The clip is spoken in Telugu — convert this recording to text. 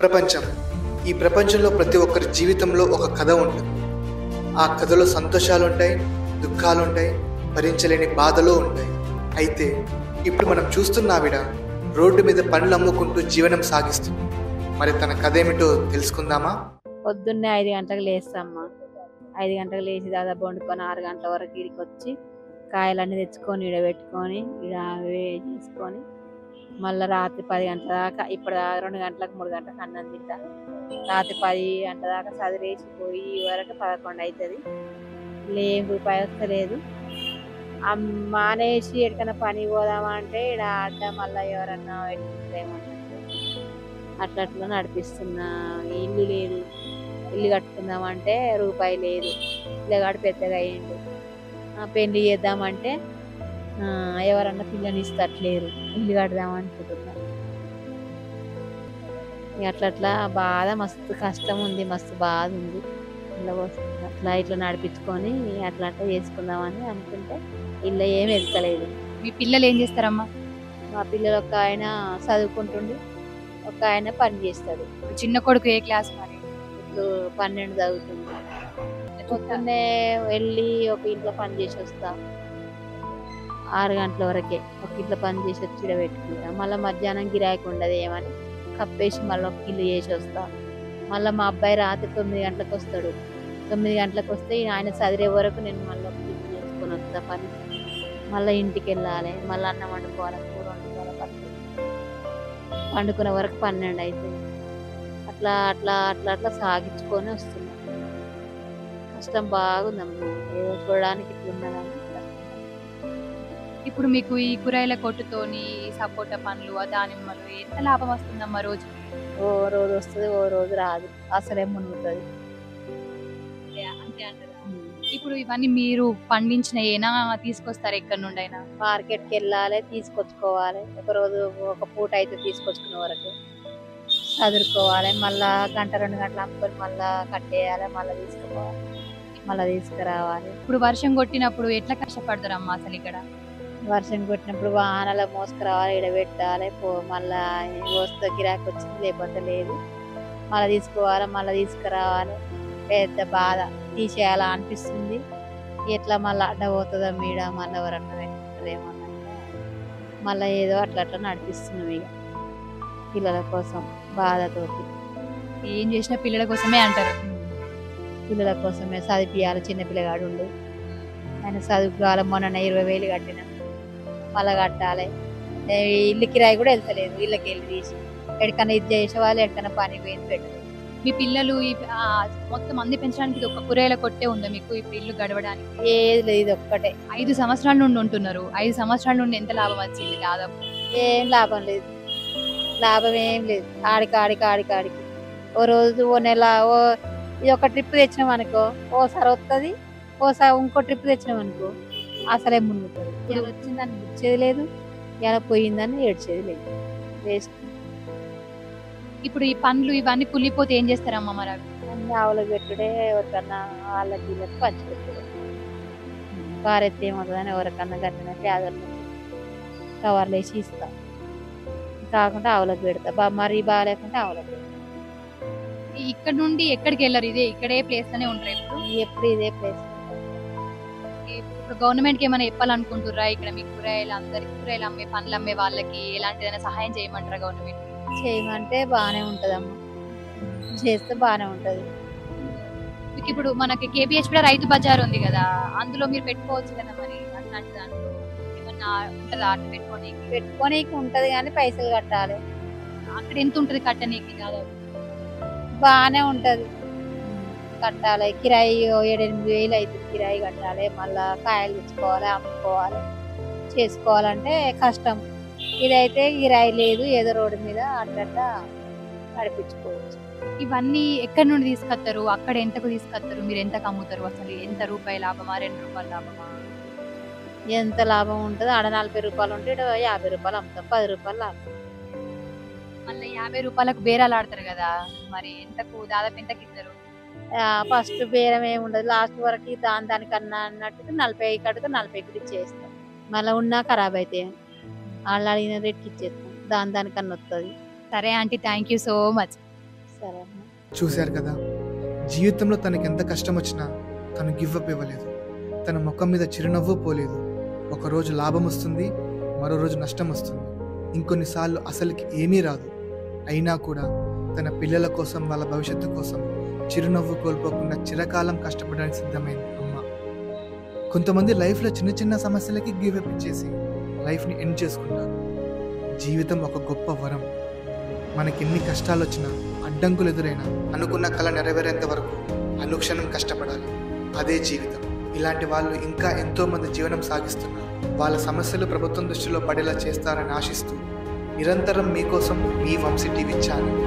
ప్రపంచం. ఈ ప్రపంచంలో ప్రతి ఒక్కరి జీవితంలో ఒక కథ ఉంటుంది. ఆ కథలో సంతోషాలుంటాయి, దుఃఖాలుంటాయి, భరించలేని బాధలు ఉంటాయి. అయితే ఇప్పుడు మనం చూస్తున్న ఆవిడ రోడ్డు మీద పండ్లు అమ్ముకుంటూ జీవనం సాగిస్తుంది. మరి తన కథ ఏమిటో తెలుసుకుందామా? పొద్దున్నే 5 గంటలకు లేస్తామ్మా. 5 గంటలకు లేచి దాదాపు వండుకొని 6 గంటల వరకు ఇడికి వచ్చి కాయలన్నీ తెచ్చుకొని ఈడ పెట్టుకొని ఈడ చేసుకొని మళ్ళీ రాత్రి 10 గంటల దాకా ఇప్పుడు 2 గంటలకు 3 గంటలకు అన్నం తింటా. రాత్రి 10 గంటల దాకా చదివేసి పోయి వరకు 11 అవుతుంది. ఏం రూపాయి వస్తలేదు. మానేసి ఎక్కడికైనా పని పోదామా అంటే ఇక్కడ అడ్డ మళ్ళీ ఎవరన్నా పెట్టుకుంటారేమో అట్లా నడిపిస్తున్నా. ఇల్లు లేదు, ఇల్లు కట్టుకుందామంటే రూపాయి లేదు. పిల్లగాడు పెద్దగా అయ్యిండు. పెళ్లి చేద్దామంటే ఎవరన్నా పిల్లని ఇస్తట్లేరు. ఇల్లు కడదామనుకుంటున్నా. అట్లా బాధ, మస్తు కష్టం ఉంది, మస్తు బాధ ఉంది. ఇట్లా నడిపించుకొని అట్లా చేసుకుందామని అనుకుంటే ఇల్లు ఏమి ఎక్కలేదు. మీ పిల్లలు ఏం చేస్తారమ్మా? మా పిల్లలు ఒక ఆయన చదువుకుంటుండు, ఒక ఆయన పని చేస్తాడు. చిన్న కొడుకు ఏ క్లాస్ మరి? ఇప్పుడు 12 చదువుతుంది. పొద్దున్నే వెళ్ళి ఒక ఇంట్లో పని చేసి వస్తా. 6 గంటల వరకే ఒక ఇంట్లో పని చేసి వచ్చి ఈడ పెట్టుకుంటా. మళ్ళీ మధ్యాహ్నం గిరాకీ ఉండదు ఏమని కప్పేసి మళ్ళీ ఒక ఇల్లు చేసి వస్తా. మళ్ళీ మా అబ్బాయి రాత్రి 9 గంటలకు వస్తాడు. 9 గంటలకు వస్తే ఆయన చదివే వరకు నేను మళ్ళీ ఒక ఇల్లు చేసుకొని వస్తా పని. మళ్ళీ ఇంటికి వెళ్ళాలి, మళ్ళీ అన్నం వండుకోవాలి, కూర వండుకోవాలి, వండుకునే వరకు 12 అవుతుంది. అట్లా అట్లా అట్లా అట్లా సాగించుకొని వస్తున్నాం. కష్టం బాగుందమ్మా. ఏదో చూడడానికి ఇట్లున్నదని. ఇప్పుడు మీకు ఈ కూరగాయల కొట్టుతోని సపోటా పండ్లు, దానిమ్మలు ఎంత లాభం వస్తుందమ్మా రోజు? ఓ రోజు వస్తుంది, ఓ రోజు రాదు. అసలే మునుగుతుంది. అంతే అంటారా? ఇప్పుడు ఇవన్నీ మీరు పండించిన ఏనా తీసుకొస్తారు ఎక్కడి నుండి అయినా? మార్కెట్కి వెళ్ళాలి, తీసుకొచ్చుకోవాలి. ఒక రోజు ఒక పూట అయితే తీసుకొచ్చుకునే వరకు చదువుకోవాలి. మళ్ళా గంట 2 గంటలు అమ్ముకొని మళ్ళా కట్టేయాలి, మళ్ళీ తీసుకుపోవాలి, మళ్ళీ తీసుకురావాలి. ఇప్పుడు వర్షం కొట్టినప్పుడు ఎట్లా కష్టపడతారమ్మా అసలు ఇక్కడ? వర్షం కొట్టినప్పుడు వాహనాలు మోసుకురావాలి, ఇక్కడ పెట్టాలి, మళ్ళా వస్తే గిరాకీ వచ్చింది, లేకపోతే లేదు. మళ్ళీ తీసుకోవాలి, మళ్ళీ తీసుకురావాలి. పెద్ద బాధ. తీసేయాలా అనిపిస్తుంది. ఎట్లా మళ్ళీ అడ్డ పోతుందా మీడ, మళ్ళీ ఎవరన్నా పెట్టుకుంటారేమన్నా మళ్ళీ ఏదో అట్లా అట్లా నడిపిస్తున్నాం ఇక పిల్లల కోసం బాధతోటి. ఏం చేసినా పిల్లల కోసమే అంటారు. పిల్లల కోసమే చదివియాలి. చిన్న పిల్లగాడు ఉండు, ఆయన చదువుకోవాలి. మొన్న 20,000 కట్టిన, మళ్ళీ కట్టాలి. ఇల్లు కిరాయి కూడా వెళ్తలేదు. ఇళ్ళకి వెళ్ళి తీసి ఎక్కడికన్నా ఇది చేసే వాళ్ళు ఎక్కడన్నా పని పోయింది పెట్టలేదు. మీ పిల్లలు మొత్తం మంది పెంచడానికి ఇది ఒక కూరగాయల కొట్టే ఉందా మీకు ఇప్పుడు ఇల్లు గడవడానికి? ఏది లేదు, ఇది ఒక్కటే. 5 సంవత్సరాల నుండి ఉంటున్నారు. 5 సంవత్సరాల నుండి ఎంత లాభం వచ్చింది? దాదాపు ఏం లాభం లేదు, లాభం ఏం లేదు. ఆడికి ఓ రోజు ఓ నెల ఇది ఒక ట్రిప్ తెచ్చినాం అనుకో, ఓసారి వస్తుంది, ఓసారి ఇంకో ట్రిప్ తెచ్చినాం అనుకో అసలే మునుగుతుంది. ఇలా వచ్చిందని వచ్చేది లేదు, ఇలా పోయిందని ఏడ్చేది లేదు. వేస్ట్. ఇప్పుడు ఈ పండ్లు ఇవన్నీ కుళ్ళిపోతే ఏం చేస్తారమ్మా మరి? అన్ని ఆవులకు పెట్టుడే, ఎవరికన్నా వాళ్ళకి వీళ్ళకి పంచి పెట్టుడే. కారెత్తి ఏమవుతుందని ఎవరికన్నా కట్టిన పేదలు కవర్లు వేసి ఇస్తా. కాకుండా ఆవులకు పెడతా. మరీ బాగాలేకుంటే ఆవులకు పెడతా. ఇక్కడ నుండి ఎక్కడికి వెళ్ళరు? ఇదే ఇక్కడే ప్లేస్ లోనే ఉంటారు ఎప్పుడు ఇదే ప్లేస్. ఇప్పుడు గవర్నమెంట్ కి ఏమైనా చెప్పాలనుకుంటుర్రా? ఇక్కడ మీ కూరగాయలు అందరికి కూరగాయలు అమ్మే పండ్లు అమ్మే వాళ్ళకి ఎలాంటి ఏదైనా సహాయం చేయమంటారా గవర్నమెంట్? చేయమంటే బాగానే ఉంటదమ్మా, చేస్తే బాగానే ఉంటది. మీకు ఇప్పుడు మనకి KPH కూడా రైతు బజార్ ఉంది కదా, అందులో మీరు పెట్టుకోవచ్చు కదా మరి. అట్లాంటి దాంట్లో ఏమన్నా ఉంటుందా అట్లా పెట్టుకోనీకి ఉంటది కానీ పైసలు కట్టాలి. అక్కడ ఎంత ఉంటది కట్టనీకి? దాదాపు బాగానే ఉంటది, కట్టాలి. కిరాయి 7-8 వేలు అవుతుంది కిరాయి కట్టాలి. మళ్ళా కాయలు తెచ్చుకోవాలి, అమ్ముకోవాలి, చేసుకోవాలంటే కష్టం. ఇదైతే కిరాయి లేదు, ఏదో రోడ్డు మీద అట్లా నడిపించుకోవచ్చు. ఇవన్నీ ఎక్కడి నుండి తీసుకొస్తారు? అక్కడ ఎంతకు తీసుకొస్తారు? మీరు ఎంతకు అమ్ముతారు? అసలు ఎంత రూపాయి లాభమా, 2 రూపాయలు లాభమా? ఎంత లాభం ఉంటుంది? ఆడ 40 రూపాయలు ఉంటే ఇక్కడ 50 రూపాయలు అమ్ముతాం, 10 రూపాయలు లాభం. మళ్ళీ 50 రూపాయలకు బేరాలు ఆడతారు కదా, మరి ఎంతకు దాదాపు ఎంతకి ఇస్తారు? ఫస్ట్ బేరం ఏమి ఉండదు, లాస్ట్ వరకు దానికన్నా అన్నట్టు 40 కడితే 40కి ఇచ్చేస్తాం. మళ్ళీ ఉన్నా ఖరాబ్ అయితే వాళ్ళు అడిగిన రేట్కి ఇచ్చేస్తాం. దానికన్నా వస్తుంది. సరే aunty, thank you so much. సరే అన్న. చూశారు కదా, జీవితంలో తనకి ఎంత కష్టం వచ్చినా తను గివ్ అప్ ఇవ్వలేదు. తన ముఖం మీద చిరునవ్వు పోలేదు. ఒకరోజు లాభం వస్తుంది, మరో రోజు నష్టం వస్తుంది, ఇంకొన్నిసార్లు అసలుకి ఏమీ రాదు. అయినా కూడా తన పిల్లల కోసం, వాళ్ళ భవిష్యత్తు కోసం చిరునవ్వు కోల్పోకుండా చిరకాలం కష్టపడడానికి సిద్ధమైంది అమ్మ. కొంతమంది లైఫ్లో చిన్న చిన్న సమస్యలకి గివ్ అప్ ఇచ్చేసి లైఫ్ని ఎండ్ చేసుకుంటారు. జీవితం ఒక గొప్ప వరం. మనకి ఎన్ని కష్టాలు వచ్చినా, అడ్డంకులు ఎదురైనా, అనుకున్న కళ నెరవేరేంత వరకు అనుక్షణం కష్టపడాలి. అదే జీవితం. ఇలాంటి వాళ్ళు ఇంకా ఎంతో మంది జీవనం సాగిస్తున్నారు. వాళ్ళ సమస్యలు ప్రభుత్వం దృష్టిలో పడేలా చేస్తారని ఆశిస్తూ నిరంతరం మీకోసం మీ వంశీ టీవీ ఛానల్